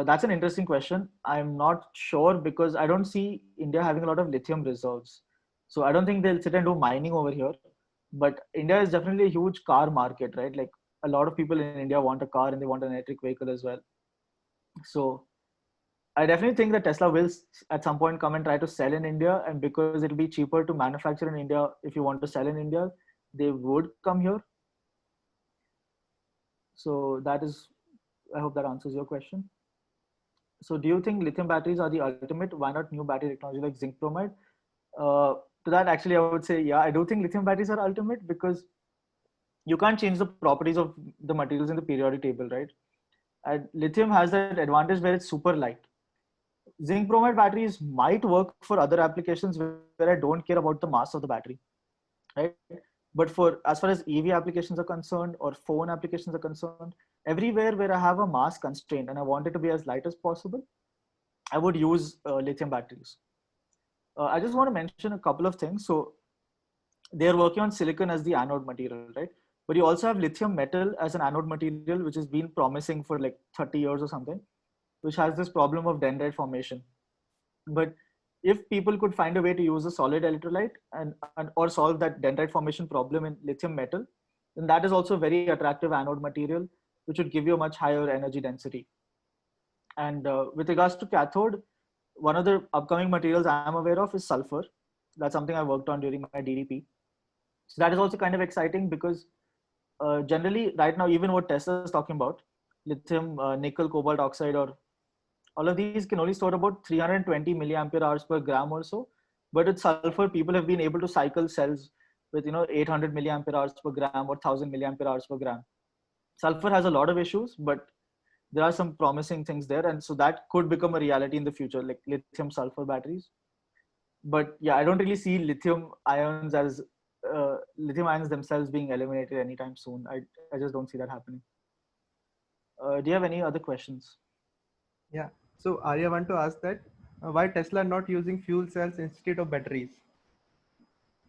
That's an interesting question. I'm not sure because I don't see India having a lot of lithium reserves. So I don't think they'll sit and do mining over here. But India is definitely a huge car market, right? Like a lot of people in India want a car and they want an electric vehicle as well. So I definitely think that Tesla will at some point come and try to sell in India. And because it'll be cheaper to manufacture in India, if you want to sell in India, they would come here. So that is, I hope that answers your question. So do you think lithium batteries are the ultimate? Why not new battery technology like zinc bromide? To that, actually, I would say, yeah, I do think lithium batteries are ultimate because you can't change the properties of the materials in the periodic table, right? And lithium has that advantage where it's super light. Zinc bromide batteries might work for other applications where I don't care about the mass of the battery, right? But for as far as EV applications are concerned or phone applications are concerned, everywhere where I have a mass constraint and I want it to be as light as possible, I would use lithium batteries. I just want to mention a couple of things. So they're working on silicon as the anode material, right? But you also have lithium metal as an anode material, which has been promising for like 30 years or something, which has this problem of dendrite formation. But if people could find a way to use a solid electrolyte and or solve that dendrite formation problem in lithium metal, then that is also a very attractive anode material, which would give you a much higher energy density. And with regards to cathode, one of the upcoming materials I'm aware of is sulfur. That's something I worked on during my DDP. So that is also kind of exciting because generally right now, even what Tesla is talking about, lithium, nickel, cobalt oxide, or all of these can only store about 320 milliampere hours per gram or so. But with sulfur, people have been able to cycle cells with 800 milliampere hours per gram or 1000 milliampere hours per gram. Sulfur has a lot of issues, but there are some promising things there, and so that could become a reality in the future, like lithium sulfur batteries. But yeah, I don't really see lithium ions themselves being eliminated anytime soon. I just don't see that happening. Do you have any other questions? Yeah. So Arya want to ask that why Tesla not using fuel cells instead of batteries?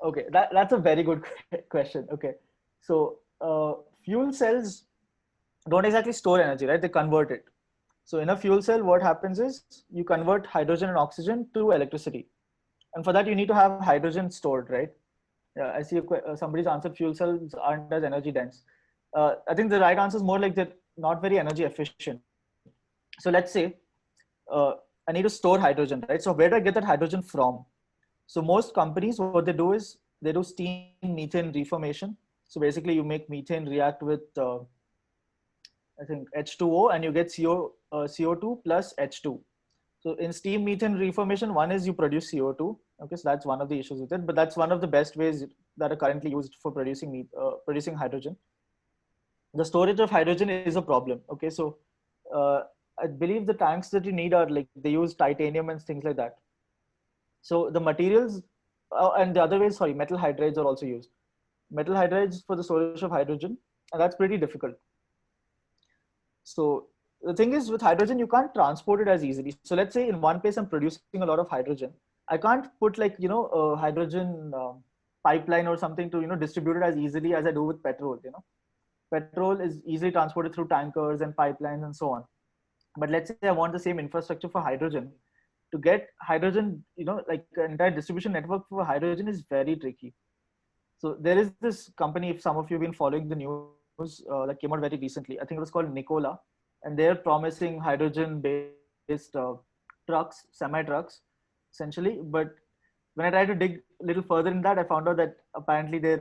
Okay, that's a very good question. Okay, so fuel cells don't exactly store energy, right? They convert it. So in a fuel cell, what happens is you convert hydrogen and oxygen to electricity, and for that you need to have hydrogen stored, right? Yeah, I see somebody's answered fuel cells aren't as energy dense. I think the right answer is more like they're not very energy efficient. So let's say uh, I need to store hydrogen, right? So where do I get that hydrogen from? So most companies, what they do is they do steam methane reformation. So basically you make methane react with, I think H2O, and you get CO2 plus H2. So in steam methane reformation, one is you produce CO2. Okay, so that's one of the issues with it, but that's one of the best ways that are currently used for producing hydrogen. The storage of hydrogen is a problem. Okay, so uh, I believe the tanks that you need are like they use titanium and things like that. So the materials and the other way, sorry, metal hydrides are also used. Metal hydrides for the storage of hydrogen, and that's pretty difficult. So the thing is with hydrogen, you can't transport it as easily. So let's say in one place I'm producing a lot of hydrogen. I can't put like, a hydrogen pipeline or something to, distribute it as easily as I do with petrol, Petrol is easily transported through tankers and pipelines and so on. But let's say I want the same infrastructure for hydrogen. To get hydrogen, like an entire distribution network for hydrogen is very tricky. So there is this company, if some of you have been following the news, that came out very recently. I think it was called Nikola, and they're promising hydrogen-based trucks, semi-trucks, essentially. But when I tried to dig a little further in that, I found out that apparently they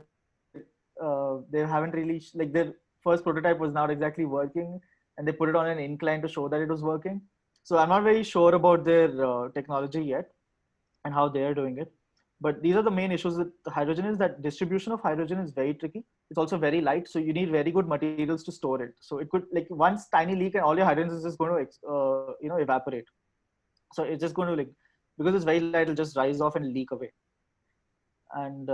haven't really like their first prototype was not exactly working, and they put it on an incline to show that it was working. So I'm not very sure about their technology yet and how they're doing it. But these are the main issues with hydrogen is that distribution of hydrogen is very tricky. It's also very light, so you need very good materials to store it. So it could like one tiny leak and all your hydrogen is just going to evaporate. So it's just going to like because it's very light, it'll just rise off and leak away. And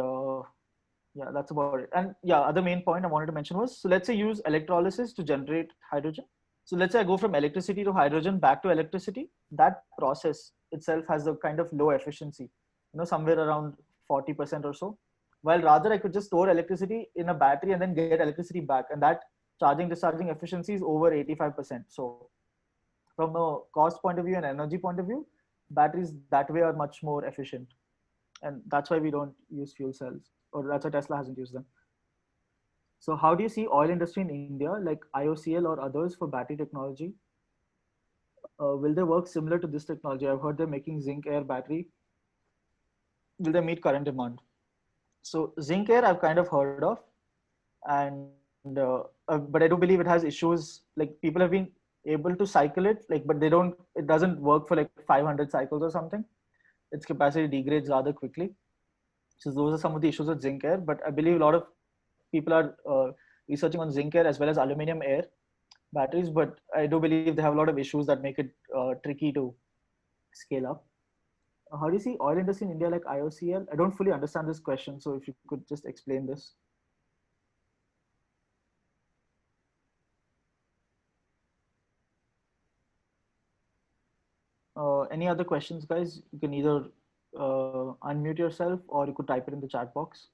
yeah, that's about it. And yeah, other main point I wanted to mention was, so let's say use electrolysis to generate hydrogen. So let's say I go from electricity to hydrogen back to electricity. That process itself has a kind of low efficiency, somewhere around 40% or so. while rather I could just store electricity in a battery and then get electricity back, and that charging discharging efficiency is over 85%. So from a cost point of view and energy point of view, batteries that way are much more efficient, and that's why we don't use fuel cells, or that's why Tesla hasn't used them. So how do you see oil industry in India, like IOCL or others, for battery technology? Will they work similar to this technology? I've heard they're making zinc air battery. Will they meet current demand? So zinc air I've kind of heard of, and but I do believe it has issues. Like people have been able to cycle it, like, but they don't. It doesn't work for like 500 cycles or something. Its capacity degrades rather quickly. So those are some of the issues with zinc air. But I believe a lot of people are researching on zinc air as well as aluminum air batteries. But I do believe they have a lot of issues that make it tricky to scale up. How do you see oil industry in India like IOCL? I don't fully understand this question, so if you could just explain this. Any other questions, guys? You can either unmute yourself or you could type it in the chat box.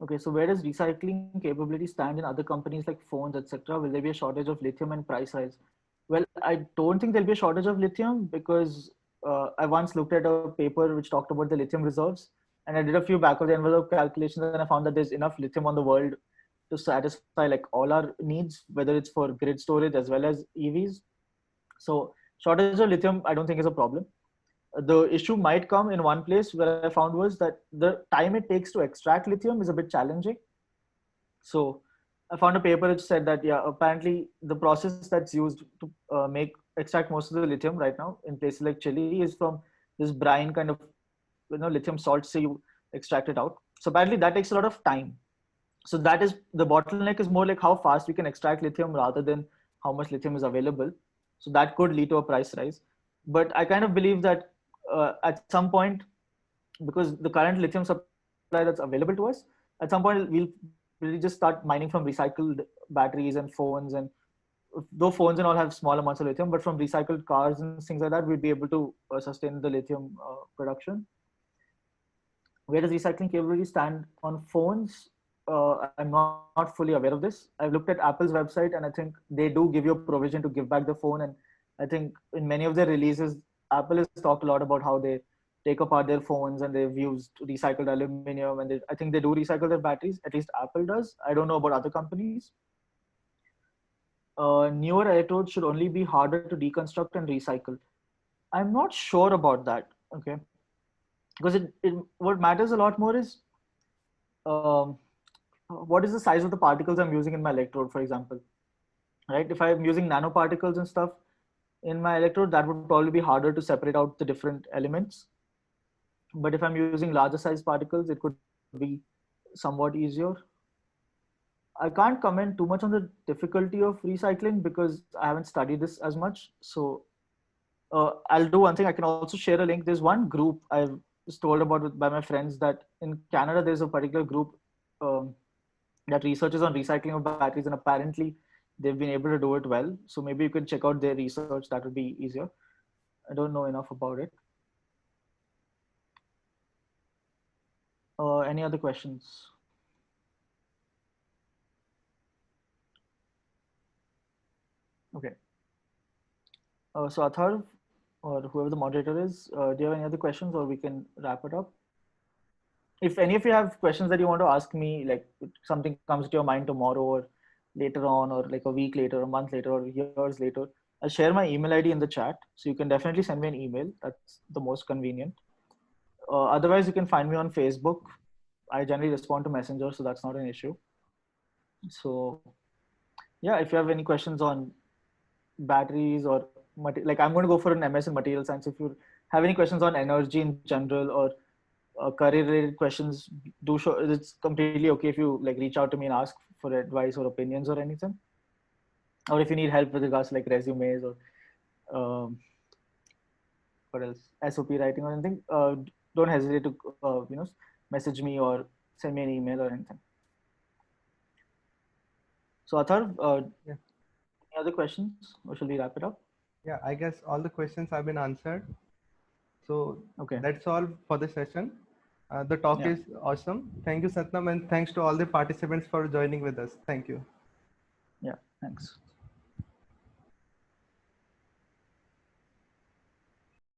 Okay, so where does recycling capability stand in other companies like phones, etc.? Will there be a shortage of lithium and price rise? Well, I don't think there'll be a shortage of lithium because I once looked at a paper which talked about the lithium reserves, and I did a few back of the envelope calculations, and I found that there's enough lithium on the world to satisfy like all our needs, whether it's for grid storage as well as EVs. So shortage of lithium, I don't think is a problem. The issue might come in one place where I found was that the time it takes to extract lithium is a bit challenging. So I found a paper which said that, yeah, apparently the process that's used to make extract most of the lithium right now in places like Chile is from this brine kind of, lithium salt, so you extract it out. So apparently that takes a lot of time. So that is the bottleneck, is more like how fast we can extract lithium rather than how much lithium is available. So that could lead to a price rise. But I kind of believe that at some point, because the current lithium supply that's available to us, at some point we'll really just start mining from recycled batteries and phones, and though phones and all have small amounts of lithium, but from recycled cars and things like that, we'd be able to sustain the lithium production. Where does recycling capability stand on phones? I'm not fully aware of this. I've looked at Apple's website, and I think they do give you a provision to give back the phone. And I think in many of their releases, Apple has talked a lot about how they take apart their phones and they've used recycled aluminum, and I think they do recycle their batteries. At least Apple does. I don't know about other companies. Newer electrodes should only be harder to deconstruct and recycle. I'm not sure about that. Okay, because what matters a lot more is um, what is the size of the particles I'm using in my electrode, for example, right? If I'm using nanoparticles and stuff in my electrode, that would probably be harder to separate out the different elements. But if I'm using larger size particles, it could be somewhat easier. I can't comment too much on the difficulty of recycling because I haven't studied this as much. So I'll do one thing. I can also share a link. There's one group I was told about by my friends that in Canada, there's a particular group that researches on recycling of batteries, and apparently they've been able to do it well. So maybe you could check out their research. That would be easier. I don't know enough about it. Any other questions? Okay. So Athar, or whoever the moderator is, do you have any other questions, or we can wrap it up? If any of you have questions that you want to ask me, like something comes to your mind tomorrow or later on, or like a week later, a month later, or years later, I'll share my email ID in the chat. So you can definitely send me an email. That's the most convenient. Otherwise, you can find me on Facebook. I generally respond to Messenger, so that's not an issue. So yeah, if you have any questions on batteries or like, I'm going to go for an MS in material science. If you have any questions on energy in general or career related questions, do show. It's completely okay if you like reach out to me and ask for advice or opinions or anything, or if you need help with regards to like resumes or what else, SOP writing or anything, don't hesitate to message me or send me an email or anything. So Atharv, Yeah. any other questions, or shall we wrap it up? Yeah, I guess all the questions have been answered. So Okay. that's all for the session. The talk Yeah. is awesome. Thank you, Satnam, and thanks to all the participants for joining with us. Thank you. Yeah. Thanks.